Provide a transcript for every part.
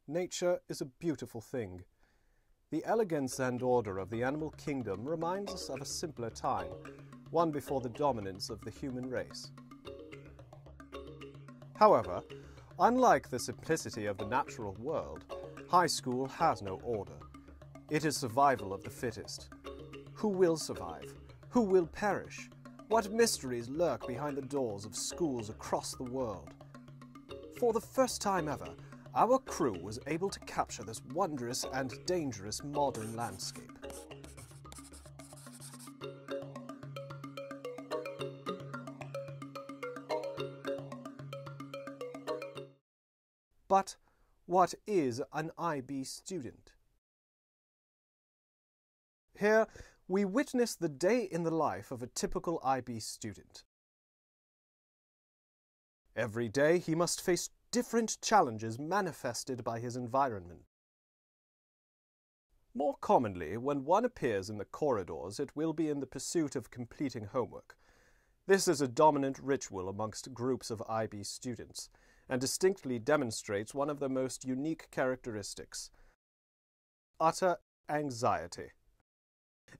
Nature is a beautiful thing. The elegance and order of the animal kingdom reminds us of a simpler time, one before the dominance of the human race. However, unlike the simplicity of the natural world, high school has no order. It is survival of the fittest. Who will survive? Who will perish? What mysteries lurk behind the doors of schools across the world? For the first time ever, our crew was able to capture this wondrous and dangerous modern landscape. But what is an IB student? Here, we witness the day in the life of a typical IB student. Every day he must face different challenges manifested by his environment. More commonly, when one appears in the corridors, it will be in the pursuit of completing homework. This is a dominant ritual amongst groups of IB students, and distinctly demonstrates one of their most unique characteristics: utter anxiety.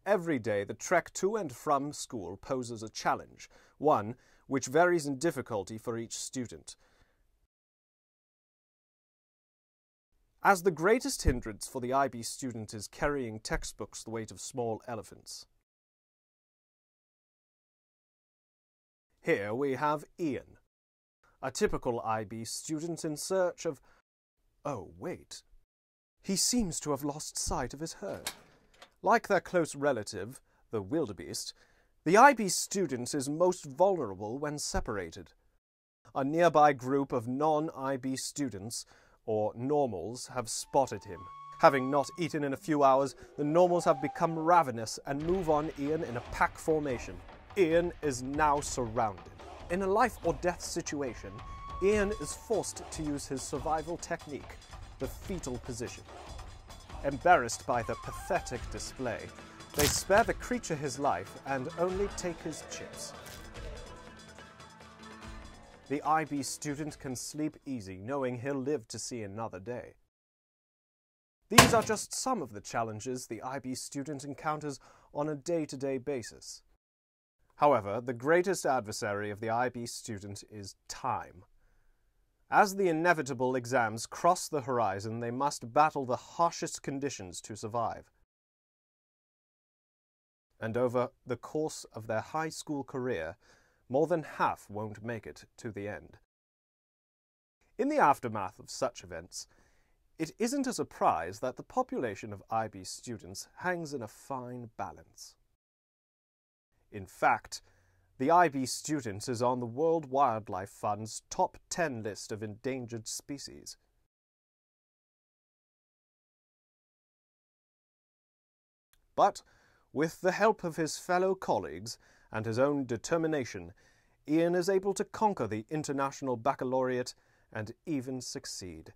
Every day, the trek to and from school poses a challenge, one which varies in difficulty for each student. As the greatest hindrance for the IB student is carrying textbooks the weight of small elephants. Here we have Ian, a typical IB student in search of... Oh, wait. He seems to have lost sight of his herd. Like their close relative, the wildebeest, the IB student is most vulnerable when separated. A nearby group of non-IB students, or normals, have spotted him. Having not eaten in a few hours, the normals have become ravenous and move on Ian in a pack formation. Ian is now surrounded. In a life-or-death situation, Ian is forced to use his survival technique, the fetal position. Embarrassed by the pathetic display, they spare the creature his life and only take his chips. The IB student can sleep easy, knowing he'll live to see another day. These are just some of the challenges the IB student encounters on a day-to-day basis. However, the greatest adversary of the IB student is time. As the inevitable exams cross the horizon, they must battle the harshest conditions to survive. And over the course of their high school career, more than half won't make it to the end. In the aftermath of such events, it isn't a surprise that the population of IB students hangs in a fine balance. In fact, the IB student is on the World Wildlife Fund's top 10 list of endangered species. But, with the help of his fellow colleagues and his own determination, Ian is able to conquer the International Baccalaureate and even succeed.